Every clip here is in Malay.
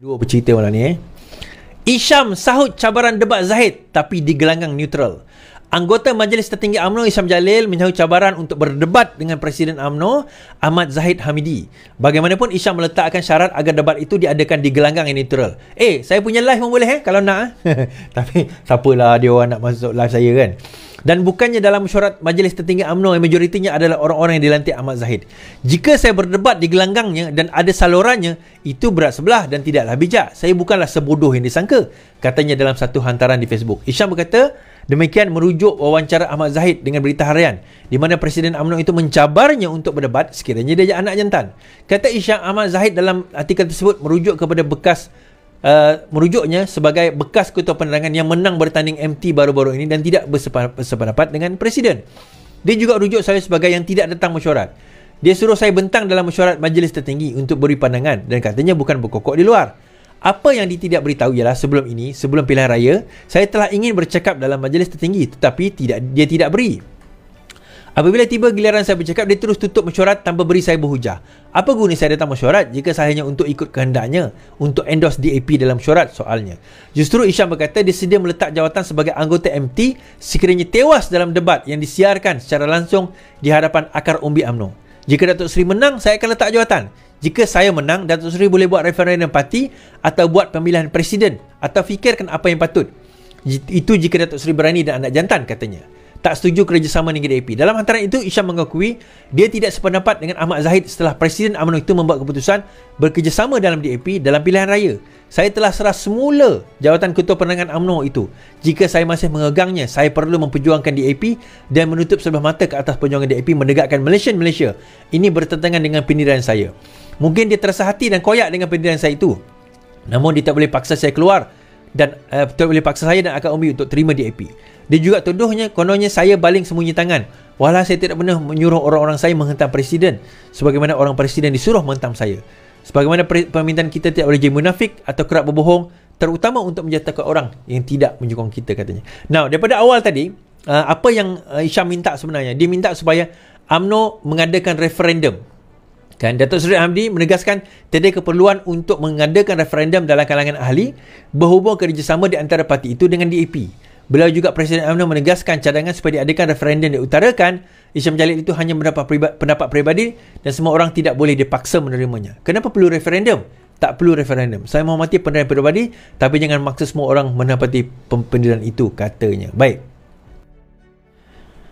Dua bercerita malam ni Isham sahut cabaran debat Zahid tapi di gelanggang neutral. Anggota Majlis Tertinggi UMNO Isham Jalil menyahut cabaran untuk berdebat dengan Presiden UMNO Ahmad Zahid Hamidi. Bagaimanapun Isham meletakkan syarat agar debat itu diadakan di gelanggang yang neutral. Saya punya live pun boleh kalau nak tapi siapalah dia orang nak masuk live saya kan. Dan bukannya dalam mesyuarat Majlis Tertinggi UMNO yang majoritinya adalah orang-orang yang dilantik Ahmad Zahid. Jika saya berdebat di gelanggangnya dan ada salurannya, itu berat sebelah dan tidaklah bijak. Saya bukanlah sebodoh yang disangka, katanya dalam satu hantaran di Facebook. Isham berkata demikian merujuk wawancara Ahmad Zahid dengan Berita Harian, di mana Presiden UMNO itu mencabarnya untuk berdebat sekiranya dia anak jantan. Kata Isham, Ahmad Zahid dalam artikel tersebut merujuknya sebagai bekas ketua penerangan yang menang bertanding MT baru-baru ini dan tidak bersependapat dengan Presiden. Dia juga rujuk saya sebagai yang tidak datang mesyuarat. Dia suruh saya bentang dalam mesyuarat Majlis Tertinggi untuk beri pandangan dan katanya bukan berkokok di luar. Apa yang dia tidak beritahu ialah sebelum pilihan raya, saya telah ingin bercakap dalam Majlis Tertinggi tetapi dia tidak beri. Apabila tiba giliran saya bercakap, dia terus tutup mesyuarat tanpa beri saya berhujah. Apa guna saya datang mesyuarat jika saya hanya untuk ikut kehendaknya, untuk endorse DAP dalam mesyuarat, soalnya. Justru Isham berkata dia sedia meletak jawatan sebagai anggota MT sekiranya tewas dalam debat yang disiarkan secara langsung di hadapan akar umbi UMNO. Jika Datuk Seri menang, saya akan letak jawatan. Jika saya menang, Datuk Seri boleh buat referendum parti atau buat pemilihan presiden atau fikirkan apa yang patut. Itu jika Datuk Seri berani dan anak jantan, katanya. Tak setuju kerjasama dengan DAP. Dalam hantaran itu, Isham mengakui dia tidak sependapat dengan Ahmad Zahid setelah Presiden UMNO itu membuat keputusan bekerjasama dalam DAP dalam pilihan raya. Saya telah serah semula jawatan Ketua Penerangan UMNO itu. Jika saya masih mengegangnya, saya perlu memperjuangkan DAP dan menutup sebelah mata ke atas perjuangan DAP menegakkan Malaysia. Ini bertentangan dengan pendirian saya. Mungkin dia terasa hati dan koyak dengan pendirian saya itu. Namun dia tak boleh paksa saya keluar dan tak boleh paksa saya dan akar umbi untuk terima DAP. Dia juga tuduhnya kononnya saya baling sembunyi tangan. Walau saya tidak pernah menyuruh orang-orang saya menghentam Presiden sebagaimana orang Presiden disuruh menghentam saya. Sebagaimana permintaan kita tidak boleh jadi munafik atau kerap berbohong, terutama untuk menjatuhkan orang yang tidak menyokong kita, katanya. Now, daripada awal tadi, apa yang Isham minta sebenarnya? Dia minta supaya UMNO mengadakan referendum. Kan, Datuk Seri Hamdi menegaskan tiada keperluan untuk mengadakan referendum dalam kalangan ahli berhubung kerjasama di antara parti itu dengan DAP. Beliau juga Presiden UMNO menegaskan cadangan supaya diadakan referendum diutarakan. Isham Jalil itu hanya mendapat pendapat peribadi dan semua orang tidak boleh dipaksa menerimanya. Kenapa perlu referendum? Tak perlu referendum. Saya menghormati pendirian peribadi tapi jangan maksa semua orang menepati pendirian itu, katanya. Baik.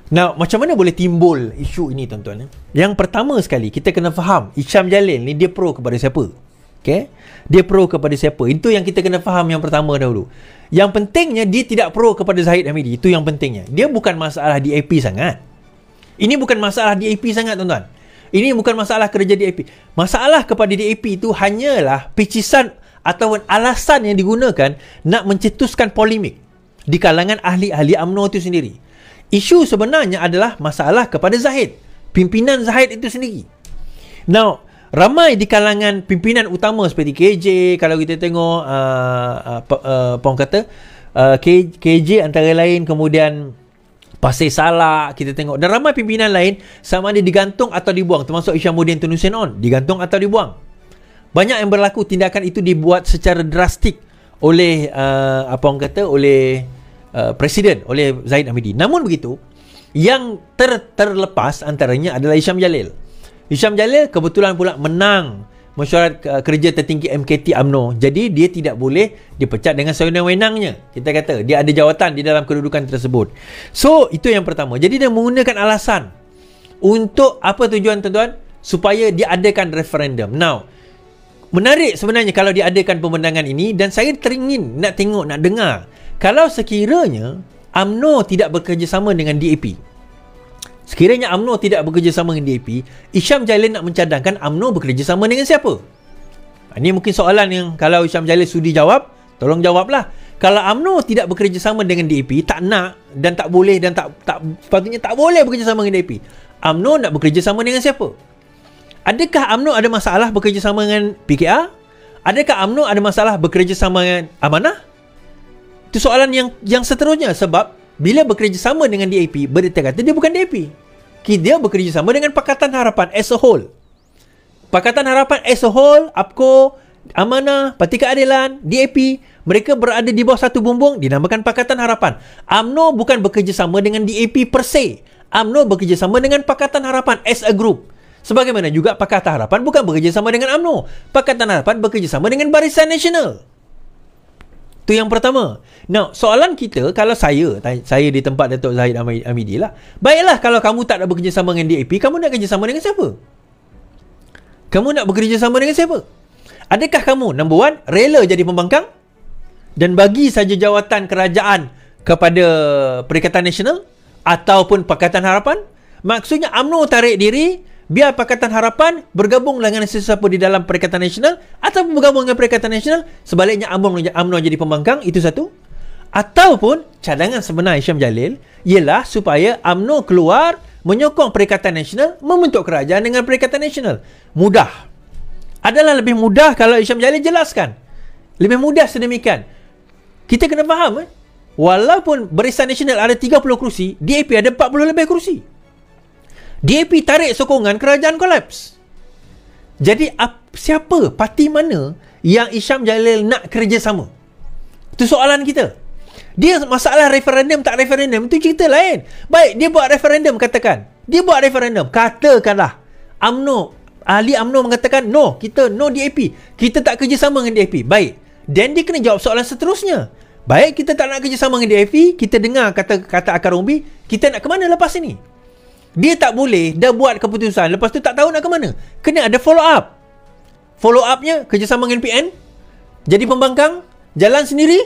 Now, macam mana boleh timbul isu ini, tuan-tuan? Yang pertama sekali, kita kena faham Isham Jalil ni dia pro kepada siapa? Okay? Dia pro kepada siapa? Itu yang kita kena faham yang pertama dahulu. Yang pentingnya dia tidak pro kepada Zahid Hamidi. Itu yang pentingnya. Dia bukan masalah DAP sangat. Ini bukan masalah DAP sangat, tuan-tuan. Ini bukan masalah kerja DAP. Masalah kepada DAP itu hanyalah picisan atau alasan yang digunakan nak mencetuskan polemik di kalangan ahli-ahli UMNO itu sendiri. Isu sebenarnya adalah masalah kepada Zahid, pimpinan Zahid itu sendiri. Now, ramai di kalangan pimpinan utama seperti KJ, kalau kita tengok apa orang kata KJ antara lain, kemudian Pasir Salak kita tengok, dan ramai pimpinan lain sama ada digantung atau dibuang, termasuk Isyamuddin Tunusin On, digantung atau dibuang. Banyak yang berlaku tindakan itu dibuat secara drastik oleh apa orang kata oleh Presiden, oleh Zahid Hamidi. Namun begitu, yang terlepas antaranya adalah Isham Jalil. Isham Jalil kebetulan pula menang mesyuarat kerja tertinggi MKT UMNO. Jadi dia tidak boleh dipecat dengan sewenang-wenangnya. Kita kata dia ada jawatan di dalam kedudukan tersebut. So, itu yang pertama. Jadi dia menggunakan alasan untuk apa tujuan, tuan-tuan? Supaya dia adakan referendum. Now, menarik sebenarnya kalau dia adakan pemenangan ini, dan saya teringin nak tengok, nak dengar. Kalau sekiranya UMNO tidak bekerjasama dengan DAP, sekiranya UMNO tidak bekerjasama dengan DAP, Isham Jalil nak mencadangkan UMNO bekerjasama dengan siapa? Ini mungkin soalan yang kalau Isham Jalil sudi jawab, tolong jawablah. Kalau UMNO tidak bekerjasama dengan DAP, tak nak dan tak boleh dan tak sepatutnya tak boleh bekerjasama dengan DAP, UMNO nak bekerjasama dengan siapa? Adakah UMNO ada masalah bekerjasama dengan PKR? Adakah UMNO ada masalah bekerjasama dengan Amanah? Itu soalan yang seterusnya. Sebab bila bekerjasama dengan DAP, berita kata dia bukan DAP. Dia bekerjasama dengan Pakatan Harapan as a whole. Pakatan Harapan as a whole, APCO Amanah, Parti Keadilan, DAP, mereka berada di bawah satu bumbung dinamakan Pakatan Harapan. UMNO bukan bekerjasama dengan DAP per se. UMNO bekerjasama dengan Pakatan Harapan as a group. Sebagaimana juga Pakatan Harapan bukan bekerjasama dengan UMNO. Pakatan Harapan bekerjasama dengan Barisan Nasional. Itu yang pertama. Now, soalan kita, kalau saya di tempat Datuk Zahid Hamidi lah. Baiklah, kalau kamu tak nak bekerjasama dengan DAP, kamu nak bekerjasama dengan siapa? Kamu nak bekerjasama dengan siapa? Adakah kamu, number one, rela jadi pembangkang dan bagi saja jawatan kerajaan kepada Perikatan Nasional ataupun Pakatan Harapan? Maksudnya UMNO tarik diri, biar Pakatan Harapan bergabung dengan sesiapa di dalam Perikatan Nasional ataupun bergabung dengan Perikatan Nasional, sebaliknya UMNO jadi pembangkang. Itu satu. Ataupun cadangan sebenar Hisham Jalil ialah supaya UMNO keluar menyokong Perikatan Nasional membentuk kerajaan dengan Perikatan Nasional. Mudah. Adalah lebih mudah kalau Hisham Jalil jelaskan. Lebih mudah sedemikian. Kita kena faham, walaupun Barisan Nasional ada 30 kerusi, DAP ada 40 lebih kerusi. DAP tarik sokongan, kerajaan kolaps. Jadi siapa, parti mana yang Hisham Jalil nak kerjasama? Itu soalan kita. Dia masalah referendum tak referendum, itu cerita lain. Baik, dia buat referendum, katakan. Dia buat referendum, katakanlah ahli UMNO mengatakan no, kita no DAP, kita tak kerjasama dengan DAP. Baik, then dia kena jawab soalan seterusnya. Baik, kita tak nak kerjasama dengan DAP, kita dengar kata akar umbi, kita nak ke mana lepas ini? Dia tak boleh dah buat keputusan, lepas tu tak tahu nak ke mana. Kena ada follow up. Follow upnya kerjasama dengan PN, jadi pembangkang, jalan sendiri.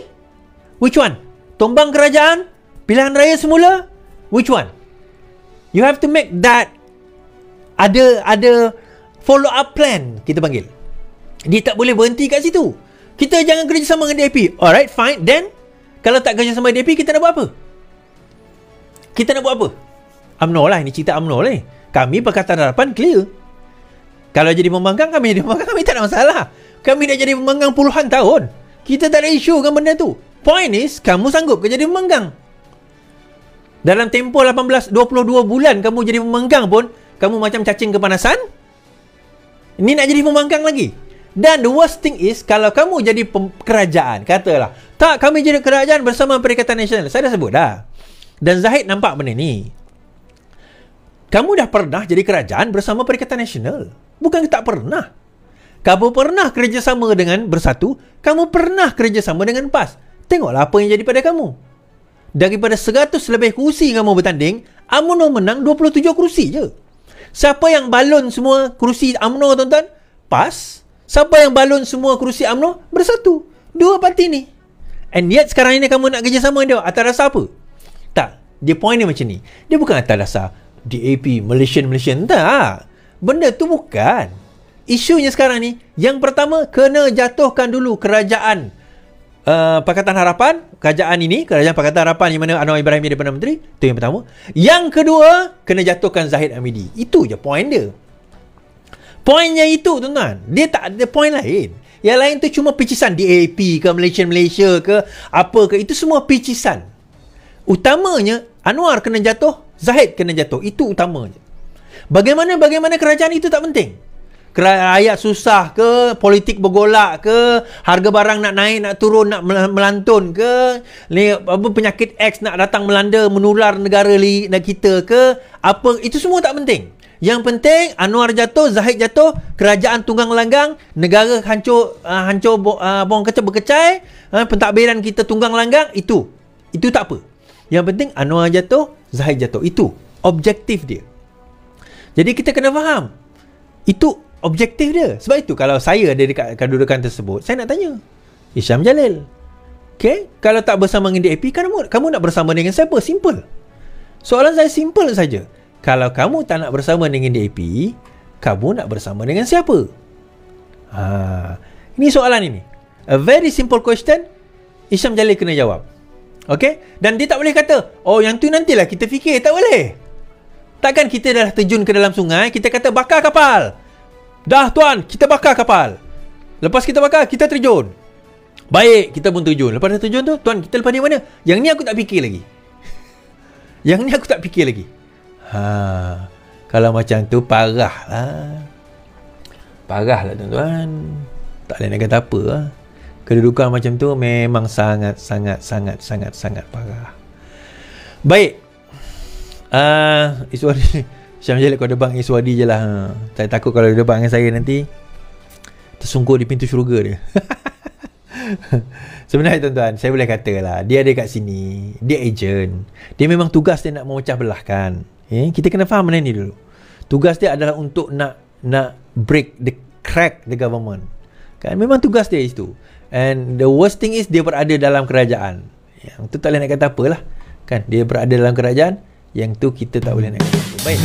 Which one? Tombang kerajaan, pilihan raya semula, which one? You have to make that ada follow up plan, kita panggil. Dia tak boleh berhenti kat situ. Kita jangan kerjasama dengan DAP. Alright, fine. Then kalau tak kerjasama dengan DAP, kita nak buat apa? Kita nak buat apa? UMNO lah, ini cerita UMNO lah. Kami Pakatan Harapan clear. Kalau jadi pembangkang, kami jadi pembangkang, kami tak ada masalah. Kami dah jadi pembangkang puluhan tahun. Kita tak ada isu dengan benda tu. Point is, kamu sanggup ke jadi pembangkang? Dalam tempoh 22 bulan kamu jadi pembangkang pun, kamu macam cacing kepanasan. Ini nak jadi pembangkang lagi. Dan the worst thing is, kalau kamu jadi kerajaan, katalah, tak, kami jadi kerajaan bersama Perikatan Nasional. Saya dah sebut dah. Dan Zahid nampak benda ni. Kamu dah pernah jadi kerajaan bersama Perikatan Nasional. Bukan tak pernah. Kamu pernah kerjasama dengan Bersatu, kamu pernah kerjasama dengan PAS. Tengoklah apa yang jadi pada kamu. Daripada 100 lebih kursi kamu bertanding, UMNO menang 27 kursi je. Siapa yang balon semua kursi UMNO, tuan-tuan? PAS. Siapa yang balon semua kursi UMNO? Bersatu. Dua parti ni. And yet sekarang ini kamu nak kerjasama dengan dia atas dasar apa? Tak. Dia point dia macam ni. Dia bukan atas dasar DAP, Malaysian. Tak. Benda tu bukan. Isunya sekarang ni, yang pertama, kena jatuhkan dulu kerajaan Pakatan Harapan. Kerajaan Pakatan Harapan yang mana Anwar Ibrahim jadi Perdana Menteri. Itu yang pertama. Yang kedua, kena jatuhkan Zahid Hamidi. Itu je point dia. Pointnya itu, tuan-tuan. Dia tak ada point lain. Yang lain tu cuma picisan. DAP ke Malaysia ke apa ke, itu semua picisan. Utamanya Anwar kena jatuh, Zahid kena jatuh. Itu utamanya. Bagaimana kerajaan itu tak penting. Rakyat susah ke, politik bergolak ke, harga barang nak naik, nak turun, nak melantun ke, penyakit X nak datang melanda, menular negara kita ke, apa, itu semua tak penting. Yang penting Anwar jatuh, Zahid jatuh, kerajaan tunggang langgang, negara hancur bong kecai berkecai, pentadbiran kita tunggang langgang. Itu tak apa. Yang penting Anwar jatuh, Zahid jatuh. Itu objektif dia. Jadi kita kena faham, itu objektif dia. Sebab itu kalau saya ada dekat kedudukan tersebut, saya nak tanya Hisham Jalil, okay, kalau tak bersama dengan DAP, kamu nak bersama dengan siapa? Simple. Soalan saya simple saja. Kalau kamu tak nak bersama dengan DAP, kamu nak bersama dengan siapa? Ini soalan ini. A very simple question. Hisham Jalil kena jawab. Okay? Dan dia tak boleh kata, oh yang tu nantilah kita fikir. Tak boleh. Takkan kita dah terjun ke dalam sungai, kita kata bakar kapal. Dah tuan, kita bakar kapal. Lepas kita bakar, kita terjun. Baik, kita pun terjun. Lepas dah terjun tu, tuan, kita lepas ni mana? Yang ni aku tak fikir lagi. Yang ni aku tak fikir lagi. Kalau macam tu, parah lah tuan-tuan. Tak boleh nak kata apa lah. Kedudukan macam tu memang sangat parah. Baik. Iswadi Syam Jalil, kau debat dengan Iswadi je lah. Saya takut kalau dia debat dengan saya nanti tersungkur di pintu syurga dia. Sebenarnya tuan-tuan, saya boleh kata lah, dia ada kat sini, dia agent, dia memang tugas dia nak memecah belahkan. Kita kena faham benda ni dulu. Tugas dia adalah untuk nak crack the government. Kan memang tugas dia itu. And the worst thing is dia berada dalam kerajaan. Yang tu tak boleh nak kata apalah. Kan dia berada dalam kerajaan, yang tu kita tak boleh nak kata apa. Baik.